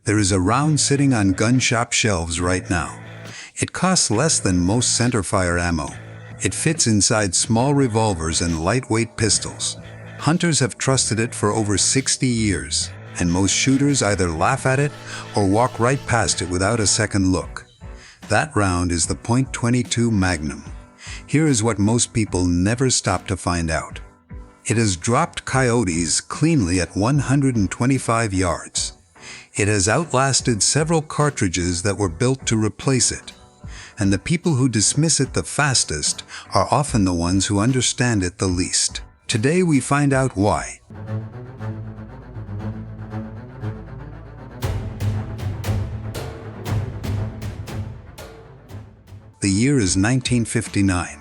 There is a round sitting on gun shop shelves right now. It costs less than most centerfire ammo. It fits inside small revolvers and lightweight pistols. Hunters have trusted it for over 60 years, and most shooters either laugh at it or walk right past it without a second look. That round is the .22 Magnum. Here is what most people never stop to find out. It has dropped coyotes cleanly at 125 yards. It has outlasted several cartridges that were built to replace it. And the people who dismiss it the fastest are often the ones who understand it the least. Today we find out why. The year is 1959.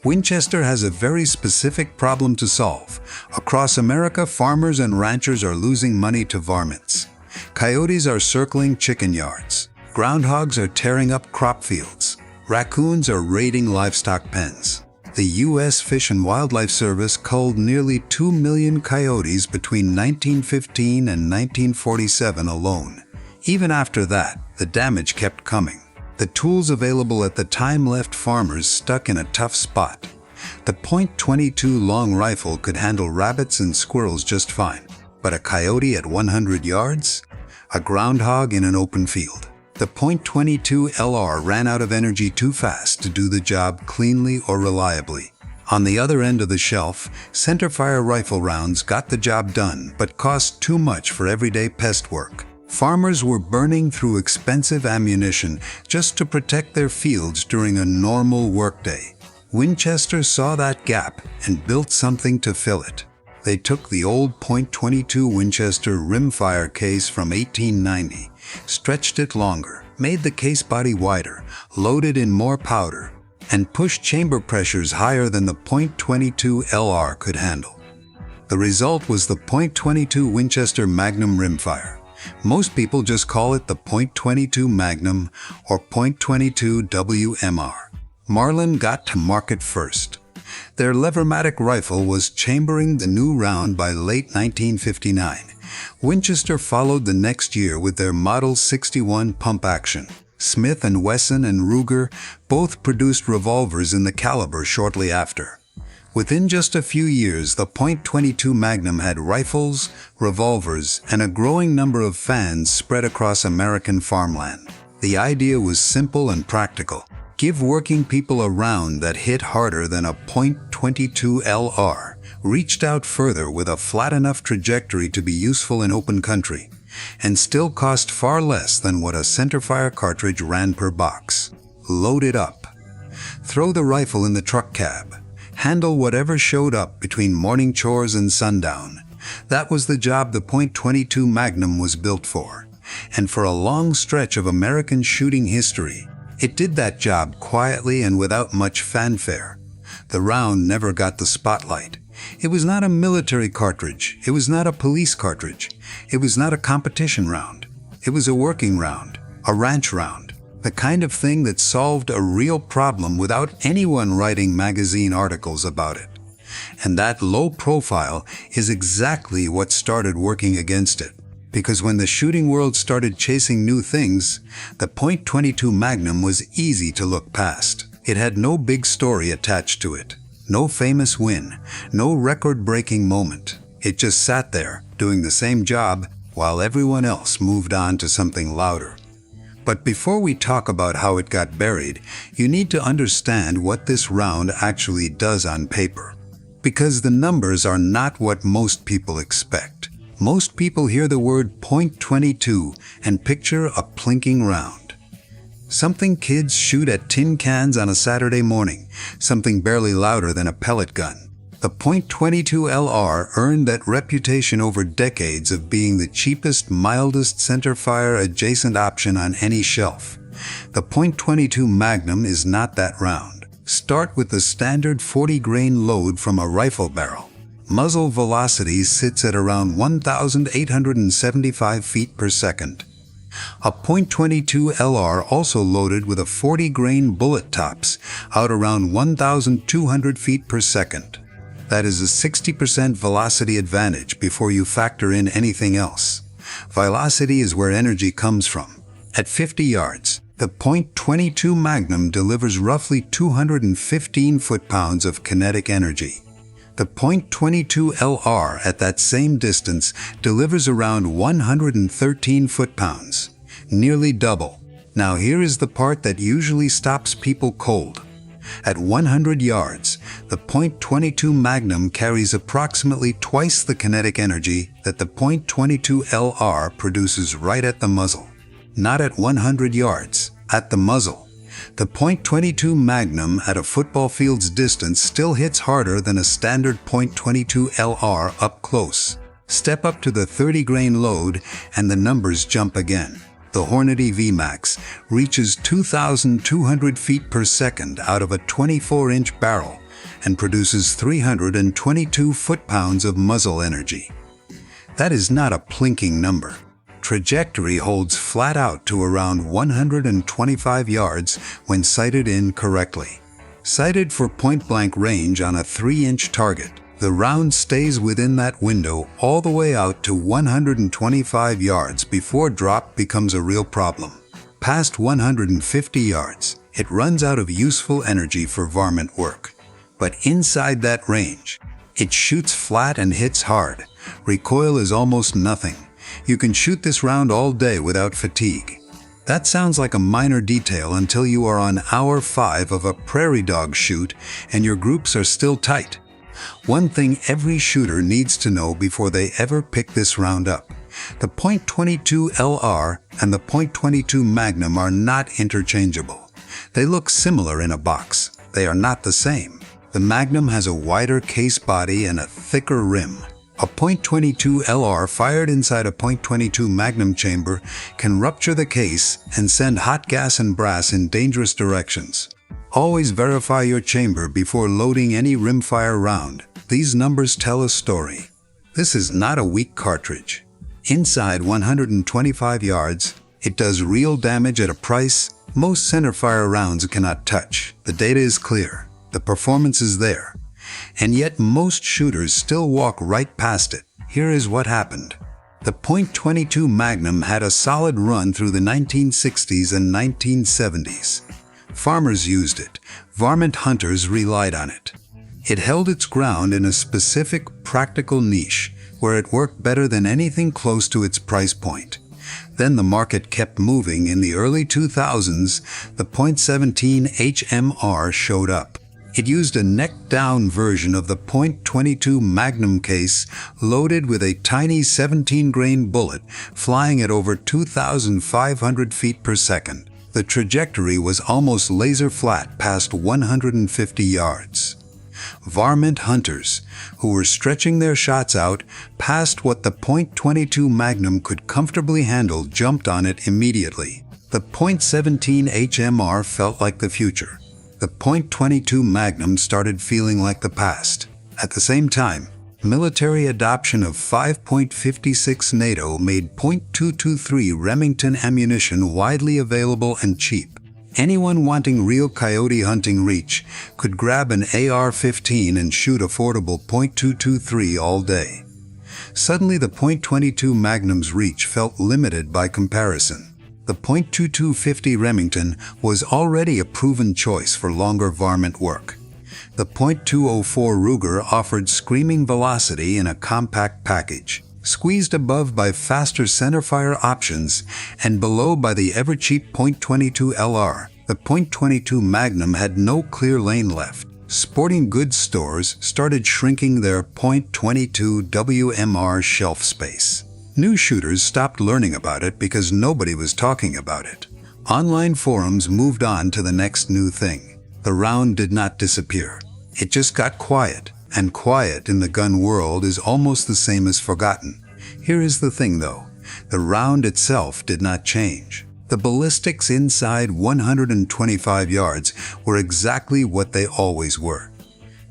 Winchester has a very specific problem to solve. Across America, farmers and ranchers are losing money to varmints. Coyotes are circling chicken yards. Groundhogs are tearing up crop fields. Raccoons are raiding livestock pens. The U.S. Fish and Wildlife Service culled nearly 2 million coyotes between 1915 and 1947 alone. Even after that, the damage kept coming. The tools available at the time left farmers stuck in a tough spot. The .22 long rifle could handle rabbits and squirrels just fine, but a coyote at 100 yards? A groundhog in an open field? The .22 LR ran out of energy too fast to do the job cleanly or reliably. On the other end of the shelf, centerfire rifle rounds got the job done but cost too much for everyday pest work. Farmers were burning through expensive ammunition just to protect their fields during a normal workday. Winchester saw that gap and built something to fill it. They took the old .22 Winchester Rimfire case from 1890, stretched it longer, made the case body wider, loaded in more powder, and pushed chamber pressures higher than the .22 LR could handle. The result was the .22 Winchester Magnum Rimfire. Most people just call it the .22 Magnum or .22 WMR. Marlin got to market first. Their levermatic rifle was chambering the new round by late 1959. Winchester followed the next year with their Model 61 pump action. Smith & Wesson and Ruger both produced revolvers in the caliber shortly after. Within just a few years, the .22 Magnum had rifles, revolvers, and a growing number of fans spread across American farmland. The idea was simple and practical. Give working people a round that hit harder than a .22 LR, reached out further with a flat enough trajectory to be useful in open country, and still cost far less than what a centerfire cartridge ran per box. Load it up. Throw the rifle in the truck cab. Handle whatever showed up between morning chores and sundown. That was the job the .22 Magnum was built for. And for a long stretch of American shooting history, it did that job quietly and without much fanfare. The round never got the spotlight. It was not a military cartridge. It was not a police cartridge. It was not a competition round. It was a working round, a ranch round. The kind of thing that solved a real problem without anyone writing magazine articles about it. And that low profile is exactly what started working against it. Because when the shooting world started chasing new things, the .22 Magnum was easy to look past. It had no big story attached to it, no famous win, no record-breaking moment. It just sat there, doing the same job, while everyone else moved on to something louder. But before we talk about how it got buried, you need to understand what this round actually does on paper. Because the numbers are not what most people expect. Most people hear the word .22 and picture a plinking round. Something kids shoot at tin cans on a Saturday morning, something barely louder than a pellet gun. The .22 LR earned that reputation over decades of being the cheapest, mildest centerfire adjacent option on any shelf. The .22 Magnum is not that round. Start with the standard 40-grain load from a rifle barrel. Muzzle velocity sits at around 1,875 feet per second. A .22 LR also loaded with a 40-grain bullet tops out around 1,200 feet per second. That is a 60% velocity advantage before you factor in anything else. Velocity is where energy comes from. At 50 yards, the .22 Magnum delivers roughly 215 foot-pounds of kinetic energy. The .22 LR at that same distance delivers around 113 foot-pounds, nearly double. Now here is the part that usually stops people cold. At 100 yards, the .22 Magnum carries approximately twice the kinetic energy that the .22 LR produces right at the muzzle. Not at 100 yards, at the muzzle. The .22 Magnum at a football field's distance still hits harder than a standard .22 LR up close. Step up to the 30-grain load and the numbers jump again. The Hornady VMAX reaches 2,200 feet per second out of a 24-inch barrel and produces 322 foot-pounds of muzzle energy. That is not a plinking number. Trajectory holds flat out to around 125 yards when sighted in correctly. Sighted for point-blank range on a 3-inch target, the round stays within that window all the way out to 125 yards before drop becomes a real problem. Past 150 yards, it runs out of useful energy for varmint work. But inside that range, it shoots flat and hits hard. Recoil is almost nothing. You can shoot this round all day without fatigue. That sounds like a minor detail until you are on hour 5 of a prairie dog shoot and your groups are still tight. One thing every shooter needs to know before they ever pick this round up. The .22 LR and the .22 Magnum are not interchangeable. They look similar in a box. They are not the same. The Magnum has a wider case body and a thicker rim. A .22 LR fired inside a .22 Magnum chamber can rupture the case and send hot gas and brass in dangerous directions. Always verify your chamber before loading any rimfire round. These numbers tell a story. This is not a weak cartridge. Inside 125 yards, it does real damage at a price most centerfire rounds cannot touch. The data is clear. The performance is there. And yet most shooters still walk right past it. Here is what happened. The .22 Magnum had a solid run through the 1960s and 1970s. Farmers used it. Varmint hunters relied on it. It held its ground in a specific, practical niche where it worked better than anything close to its price point. Then the market kept moving. In the early 2000s, the .17 HMR showed up. It used a neck-down version of the .22 Magnum case loaded with a tiny 17-grain bullet flying at over 2,500 feet per second. The trajectory was almost laser-flat past 150 yards. Varmint hunters, who were stretching their shots out past what the .22 Magnum could comfortably handle, jumped on it immediately. The .17 HMR felt like the future. The .22 Magnum started feeling like the past. At the same time, military adoption of 5.56 NATO made .223 Remington ammunition widely available and cheap. Anyone wanting real coyote hunting reach could grab an AR-15 and shoot affordable .223 all day. Suddenly the .22 Magnum's reach felt limited by comparison. The .2250 Remington was already a proven choice for longer varmint work. The .204 Ruger offered screaming velocity in a compact package, squeezed above by faster centerfire options and below by the ever-cheap .22 LR. The .22 Magnum had no clear lane left. Sporting goods stores started shrinking their .22 WMR shelf space. New shooters stopped learning about it because nobody was talking about it. Online forums moved on to the next new thing. The round did not disappear. It just got quiet, and quiet in the gun world is almost the same as forgotten. Here is the thing though, the round itself did not change. The ballistics inside 125 yards were exactly what they always were.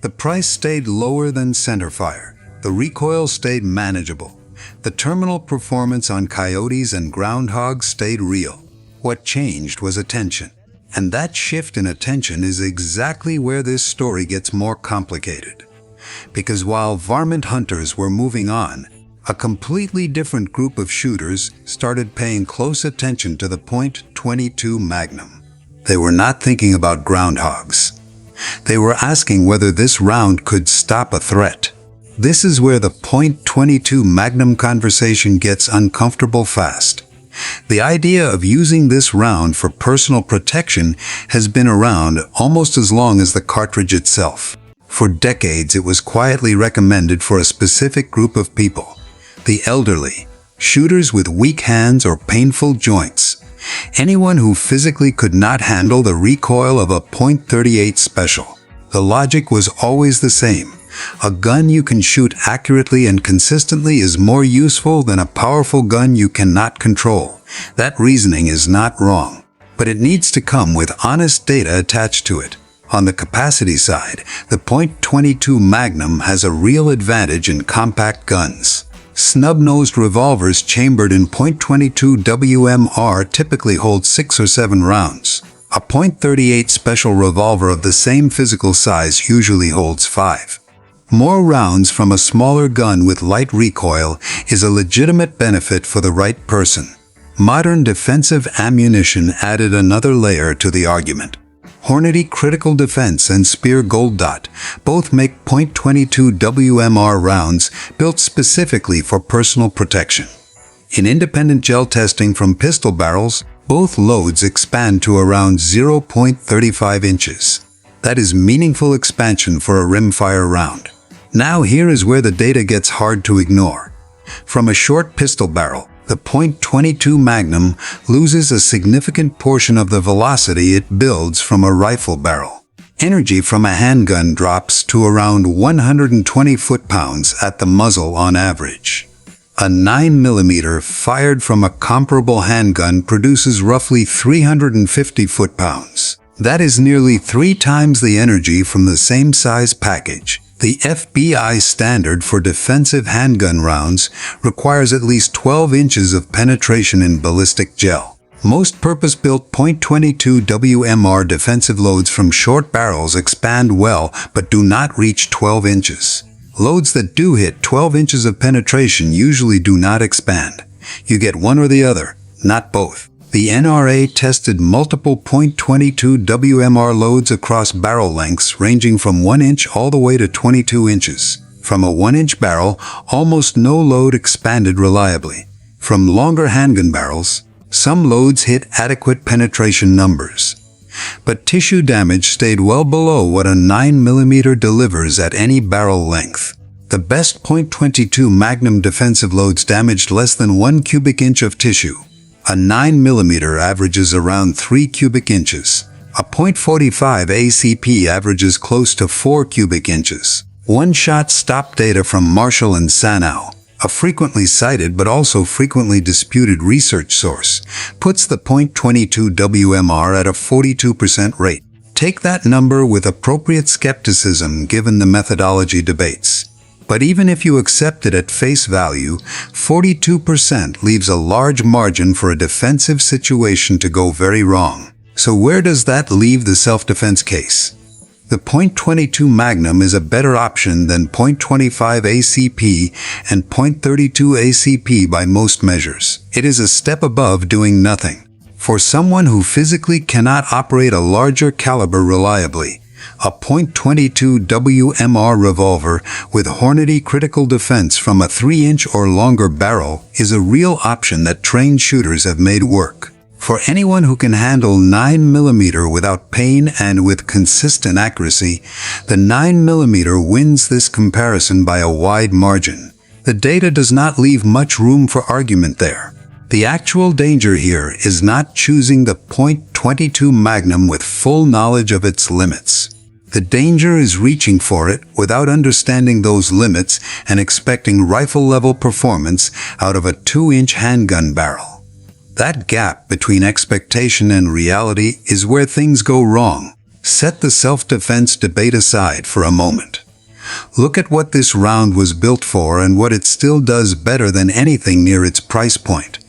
The price stayed lower than centerfire. The recoil stayed manageable. The terminal performance on coyotes and groundhogs stayed real. What changed was attention. And that shift in attention is exactly where this story gets more complicated. Because while varmint hunters were moving on, A completely different group of shooters started paying close attention to the .22 Magnum. They were not thinking about groundhogs. They were asking whether this round could stop a threat. This is where the .22 Magnum conversation gets uncomfortable fast. The idea of using this round for personal protection has been around almost as long as the cartridge itself. For decades, it was quietly recommended for a specific group of people: the elderly, shooters with weak hands or painful joints, anyone who physically could not handle the recoil of a .38 special. The logic was always the same. A gun you can shoot accurately and consistently is more useful than a powerful gun you cannot control. That reasoning is not wrong, but it needs to come with honest data attached to it. On the capacity side, the .22 Magnum has a real advantage in compact guns. Snub-nosed revolvers chambered in .22 WMR typically hold 6 or 7 rounds. A .38 special revolver of the same physical size usually holds 5. More rounds from a smaller gun with light recoil is a legitimate benefit for the right person. Modern defensive ammunition added another layer to the argument. Hornady Critical Defense and Speer Gold Dot both make .22 WMR rounds built specifically for personal protection. In independent gel testing from pistol barrels, both loads expand to around 0.35 inches. That is meaningful expansion for a rimfire round. Now here is where the data gets hard to ignore. From a short pistol barrel, the .22 Magnum loses a significant portion of the velocity it builds from a rifle barrel. Energy from a handgun drops to around 120 foot-pounds at the muzzle on average. A 9mm fired from a comparable handgun produces roughly 350 foot-pounds. That is nearly 3 times the energy from the same size package. The FBI standard for defensive handgun rounds requires at least 12 inches of penetration in ballistic gel. Most purpose-built .22 WMR defensive loads from short barrels expand well but do not reach 12 inches. Loads that do hit 12 inches of penetration usually do not expand. You get one or the other, not both. The NRA tested multiple .22 WMR loads across barrel lengths ranging from 1 inch all the way to 22 inches. From a 1-inch barrel, almost no load expanded reliably. From longer handgun barrels, some loads hit adequate penetration numbers. But tissue damage stayed well below what a 9mm delivers at any barrel length. The best .22 Magnum defensive loads damaged less than 1 cubic inch of tissue. A 9mm averages around 3 cubic inches. A .45 ACP averages close to 4 cubic inches. One-shot stop data from Marshall and Sanow, a frequently cited but also frequently disputed research source, puts the .22 WMR at a 42% rate. Take that number with appropriate skepticism given the methodology debates. But even if you accept it at face value, 42% leaves a large margin for a defensive situation to go very wrong. So where does that leave the self-defense case? The .22 Magnum is a better option than .25 ACP and .32 ACP by most measures. It is a step above doing nothing. For someone who physically cannot operate a larger caliber reliably, a .22 WMR revolver with Hornady Critical Defense from a 3-inch or longer barrel is a real option that trained shooters have made work. For anyone who can handle 9mm without pain and with consistent accuracy, the 9mm wins this comparison by a wide margin. The data does not leave much room for argument there. The actual danger here is not choosing the .22 Magnum with full knowledge of its limits. The danger is reaching for it without understanding those limits and expecting rifle-level performance out of a 2-inch handgun barrel. That gap between expectation and reality is where things go wrong. Set the self-defense debate aside for a moment. Look at what this round was built for and what it still does better than anything near its price point.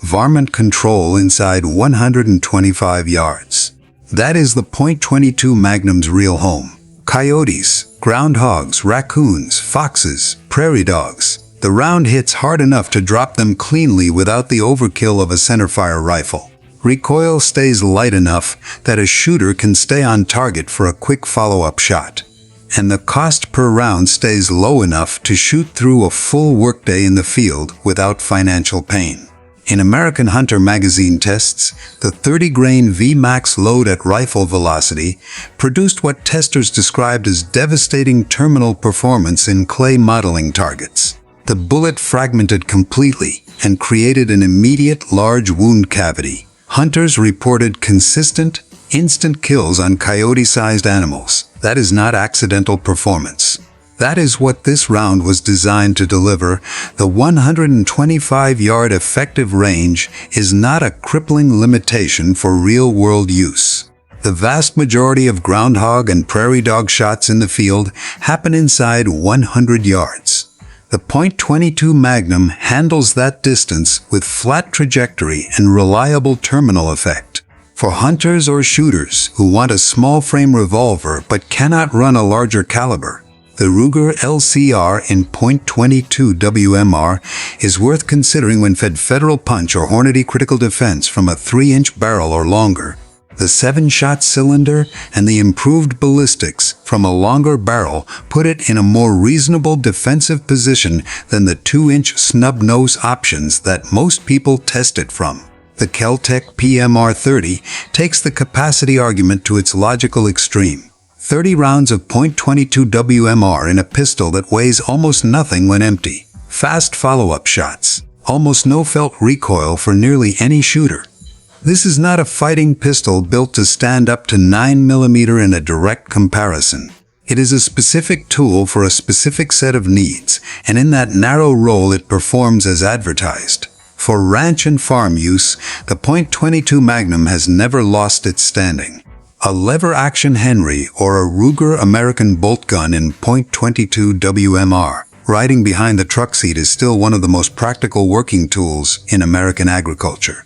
Varmint control inside 125 yards. That is the .22 Magnum's real home. Coyotes, groundhogs, raccoons, foxes, prairie dogs. The round hits hard enough to drop them cleanly without the overkill of a centerfire rifle. Recoil stays light enough that a shooter can stay on target for a quick follow-up shot. And the cost per round stays low enough to shoot through a full workday in the field without financial pain. In American Hunter magazine tests, the 30-grain V-Max load at rifle velocity produced what testers described as devastating terminal performance in clay modeling targets. The bullet fragmented completely and created an immediate large wound cavity. Hunters reported consistent, instant kills on coyote-sized animals. That is not accidental performance. That is what this round was designed to deliver. The 125-yard effective range is not a crippling limitation for real-world use. The vast majority of groundhog and prairie dog shots in the field happen inside 100 yards. The .22 Magnum handles that distance with flat trajectory and reliable terminal effect. For hunters or shooters who want a small frame revolver but cannot run a larger caliber, the Ruger LCR in .22 WMR is worth considering when fed Federal Punch or Hornady Critical Defense from a 3-inch barrel or longer. The 7-shot cylinder and the improved ballistics from a longer barrel put it in a more reasonable defensive position than the 2-inch snub-nose options that most people test it from. The Kel-Tec PMR-30 takes the capacity argument to its logical extreme. 30 rounds of .22 WMR in a pistol that weighs almost nothing when empty. Fast follow-up shots. Almost no felt recoil for nearly any shooter. This is not a fighting pistol built to stand up to 9mm in a direct comparison. It is a specific tool for a specific set of needs, and in that narrow role it performs as advertised. For ranch and farm use, the .22 Magnum has never lost its standing. A lever-action Henry or a Ruger American bolt gun in .22 WMR riding behind the truck seat is still one of the most practical working tools in American agriculture.